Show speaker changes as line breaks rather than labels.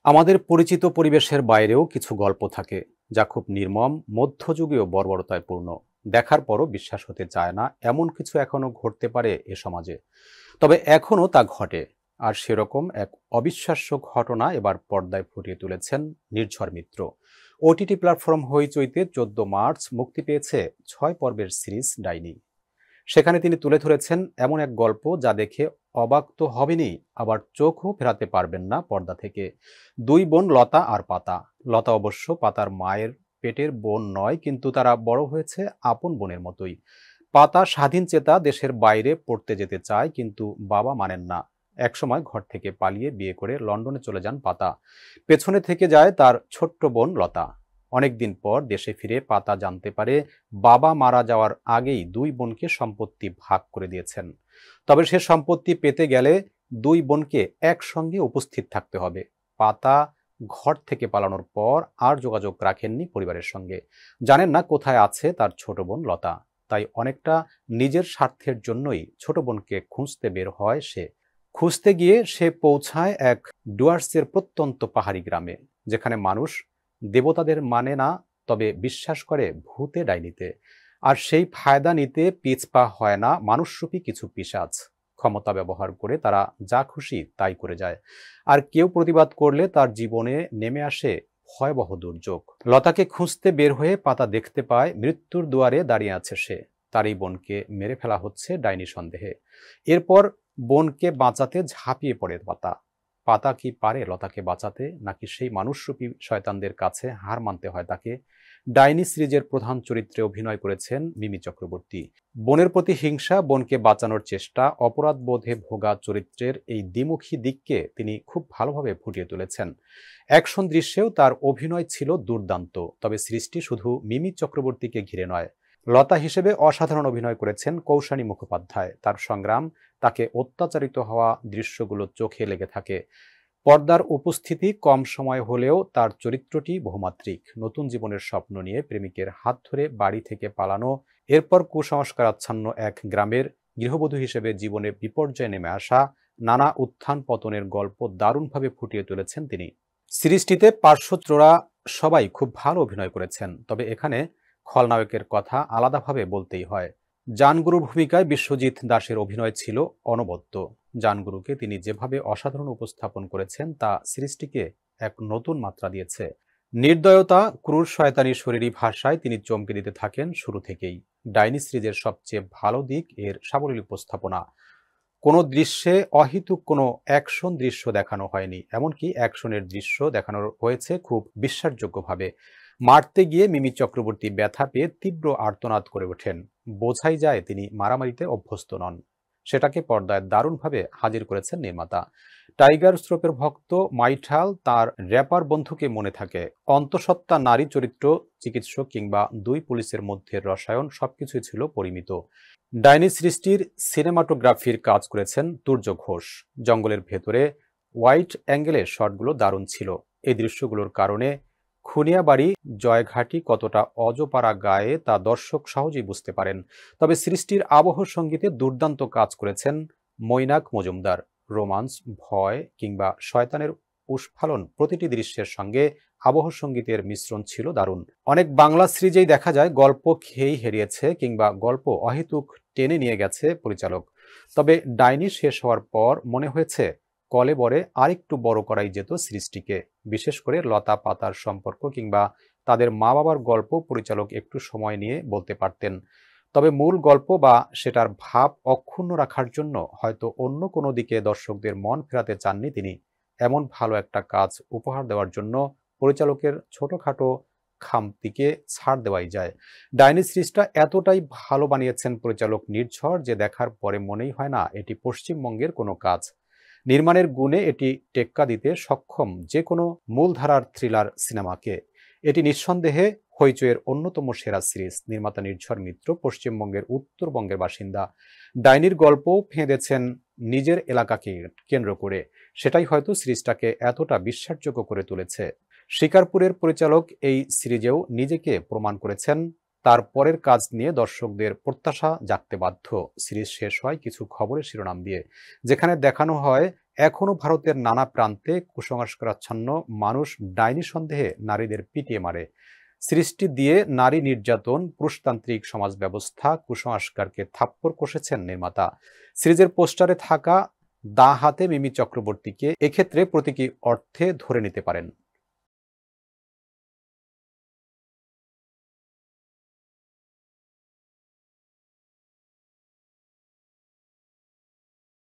আমাদের পরিচিত পরিবেশের বাইরেও কিছু গল্প থাকে যা খুব নির্মম, মধ্যযুগীয় বর্বরতায় পূর্ণ। দেখার পরও বিশ্বাস হতে চায় না এমন কিছু এখনো ঘটতে পারে এ সমাজে। তবে এখনো তা ঘটে। আর সেরকম এক অবিশ্বাস্য ঘটনা এবার পর্দায় ফুটিয়ে তুলেছেন নির্ঝর মিত্র। ওটিটি প্ল্যাটফর্ম হইচইতে 14 মার্চ মুক্তি পেয়েছে 6 পর্বের সিরিজ ডাইনি। সেখানে তিনি তুলে ধরেছেন এমন এক গল্প যা দেখে অবাক তো হবেনই, আবার চোখও ফেরাতে পারবেন না পর্দা থেকে। দুই বোন লতা আর পাতা। লতা অবশ্য পাতার মায়ের পেটের বোন নয়, কিন্তু তারা বড় হয়েছে আপন বোনের মতোই। পাতা স্বাধীন চেতা, দেশের বাইরে পড়তে যেতে চায়, কিন্তু বাবা মানেন না। একসময় ঘর থেকে পালিয়ে বিয়ে করে লন্ডনে চলে যান পাতা। পেছনে থেকে যায় তার ছোট্ট বোন লতা। অনেকদিন পর দেশে ফিরে পাতা জানতে পারে বাবা মারা যাওয়ার আগেই দুই বোনকে সম্পত্তি ভাগ করে দিয়েছেন। তবে সে সম্পত্তি পেতে গেলে দুই বোনকে একসঙ্গে উপস্থিত থাকতে হবে। পাতা ঘর থেকে পালানোর পর আর যোগাযোগ রাখেননি পরিবারের সঙ্গে। জানেন না কোথায় আছে তার ছোট বোন লতা। তাই অনেকটা নিজের স্বার্থের জন্যই ছোট বোনকে খুঁজতে বের হয় সে। খুঁজতে গিয়ে সে পৌঁছায় এক ডুয়ার্সের প্রত্যন্ত পাহাড়ি গ্রামে, যেখানে মানুষ দেবতাদের মানে না, তবে বিশ্বাস করে ভূতে ডাইনিতে। আর সেই ফায়দা নিতে পিছপা হয় না মানুষরূপী কিছু পিশাচ। ক্ষমতা ব্যবহার করে তারা যা খুশি তাই করে যায়। আর কেউ প্রতিবাদ করলে তার জীবনে নেমে আসে ভয়াবহ দুর্যোগ। লতাকে খুঁজতে বের হয়ে পাতা দেখতে পায় মৃত্যুর দুয়ারে দাঁড়িয়ে আছে সে। তারই বোনকে মেরে ফেলা হচ্ছে ডাইনি সন্দেহে। এরপর বোনকে বাঁচাতে ঝাঁপিয়ে পড়ে পাতা। পাতা কি পারে লতাকে বাঁচাতে, নাকি সেই মানুষরূপী শয়তানদের কাছে হার মানতে হয় তাকে? ডাইনি সিরিজের প্রধান চরিত্রে অভিনয় করেছেন মিমি চক্রবর্তী। বোনের প্রতি হিংসা, বোনকে বাঁচানোর চেষ্টা, অপরাধ বোধে ভোগা চরিত্রের এই দ্বিমুখী দিককে তিনি খুব ভালোভাবে ফুটিয়ে তুলেছেন। অ্যাকশন দৃশ্যেও তার অভিনয় ছিল দুর্দান্ত। তবে সৃষ্টি শুধু মিমি চক্রবর্তীকে ঘিরে নয়। লতা হিসেবে অসাধারণ অভিনয় করেছেন কৌশানী মুখোপাধ্যায়। তার সংগ্রাম, তাকে অত্যাচারিত হওয়া দৃশ্যগুলো চোখে লেগে থাকে। পর্দার উপস্থিতি কম সময় হলেও তার চরিত্রটি বহুমাত্রিক। নতুন জীবনের স্বপ্ন নিয়ে প্রেমিকের হাত ধরে বাড়ি থেকে পালানো, এরপর কুসংস্কারাচ্ছন্ন এক গ্রামের গৃহবধূ হিসেবে জীবনে বিপর্যয়ে নেমে আসা, নানা উত্থান পতনের গল্প দারুণভাবে ফুটিয়ে তুলেছেন তিনি। সিরিজটিতে পার্শ্বচূড়া সবাই খুব ভালো অভিনয় করেছেন। তবে এখানে খলনায়কের কথা আলাদাভাবে বলতেই হয়। জানগুরুর ভূমিকায় বিশ্বজিৎ দাসের অভিনয় ছিল অনবদ্য। জানগুরুকে তিনি যেভাবে অসাধারণ উপস্থাপন করেছেন তা সিরিজটিকে এক নতুন মাত্রা দিয়েছে। নির্দয়তা, ক্রুর শয়তানি শরীরী ভাষায় তিনি চমকে দিতে থাকেন শুরু থেকেই। ডাইনি সিরিজের সবচেয়ে ভালো দিক এর সাবলীল উপস্থাপনা। কোনো দৃশ্যে অহেতুক কোনো অ্যাকশন দৃশ্য দেখানো হয়নি, এমনকি অ্যাকশনের দৃশ্য দেখানো হয়েছে খুব বিশ্বাসযোগ্যভাবে। মারতে গিয়ে মিমি চক্রবর্তী ব্যথা পেয়ে তীব্র আর্তনাদ করে ওঠেন। বোঝাই যায় তিনি মারামারিতে অভ্যস্ত নন। সেটাকে পর্দায় দারুণভাবে হাজির করেছেন নির্মাতা। টাইগার শ্রফের ভক্ত মাইঠাল তার র্যাপার বন্ধুকে মনে থাকে। অন্তঃসত্ত্বা, নারী চরিত্র, চিকিৎসক কিংবা দুই পুলিশের মধ্যে রসায়ন সবকিছুই ছিল পরিমিত। ডাইনি সৃষ্টির সিনেমাটোগ্রাফির কাজ করেছেন তুর্য ঘোষ। জঙ্গলের ভেতরে ওয়াইড অ্যাঙ্গেলের শটগুলো দারুণ ছিল। এই দৃশ্যগুলোর কারণে খুনিয়াবাড়ি, জয়ঘাটি কতটা অজপাড়া গায়ে তা দর্শক সহজেই বুঝতে পারেন। তবে সৃষ্টির আবহ সঙ্গীতে দুর্দান্ত কাজ করেছেন মৈনাক মজুমদার। রোমান্স, ভয় কিংবা শয়তানের উস্ফালন প্রতিটি দৃশ্যের সঙ্গে আবহ সঙ্গীতের মিশ্রণ ছিল দারুণ। অনেক বাংলা সিরিজেই দেখা যায় গল্প খেয়েই হারিয়েছে কিংবা গল্প অহেতুক টেনে নিয়ে গেছে পরিচালক। তবে ডাইনি শেষ হওয়ার পর মনে হয়েছে কলেবরে আরেকটু বড় করাই যেত সিরিজটিকে। বিশেষ করে লতা পাতার সম্পর্ক কিংবা তাদের মা বাবার গল্প পরিচালক একটু সময় নিয়ে বলতে পারতেন। তবে মূল গল্প বা সেটার ভাব অক্ষুণ্ণ রাখার জন্য হয়তো অন্য কোনো দিকে দর্শকদের মন ফেরাতে চাননি তিনি। এমন ভালো একটা কাজ উপহার দেওয়ার জন্য পরিচালকের ছোটখাটো খামতিকে ছাড় দেওয়াই যায়। ডাইনি সিরিজটা এতটাই ভালো বানিয়েছেন পরিচালক নির্ঝর যে দেখার পরে মনেই হয় না এটি পশ্চিমবঙ্গের কোনো কাজ। নির্মাণের গুণে এটি টেক্কা দিতে সক্ষম যে কোনো মূলধারার থ্রিলার সিনেমাকে। এটি নিঃসন্দেহে হইচইয়ের অন্যতম সেরা সিরিজ। নির্মাতা নির্ঝর মিত্র পশ্চিমবঙ্গের উত্তরবঙ্গের বাসিন্দা। ডাইনির গল্প ফেঁদেছেন নিজের এলাকাকে কেন্দ্র করে। সেটাই হয়তো সিরিজটাকে এতটা বিশ্বাসযোগ্য করে তুলেছে। শিকারপুরের পরিচালক এই সিরিজেও নিজেকে প্রমাণ করেছেন। তার পরের কাজ নিয়ে দর্শকদের প্রত্যাশা জাগতে বাধ্য। সিরিজ শেষ হয় কিছু খবরের শিরোনাম দিয়ে, যেখানে দেখানো হয় এখনও ভারতের নানা প্রান্তে কুসংস্কারাচ্ছন্ন মানুষ ডাইনি সন্দেহে নারীদের পিটিয়ে মারে। সৃষ্টি দিয়ে নারী নির্যাতন, পুরুষতান্ত্রিক সমাজ ব্যবস্থা, কুসংস্কারকে থাপ্পড় কষেছেন নির্মাতা। সিরিজের পোস্টারে থাকা দা হাতে মিমি চক্রবর্তীকে এক্ষেত্রে প্রতীকী অর্থে ধরে নিতে পারেন।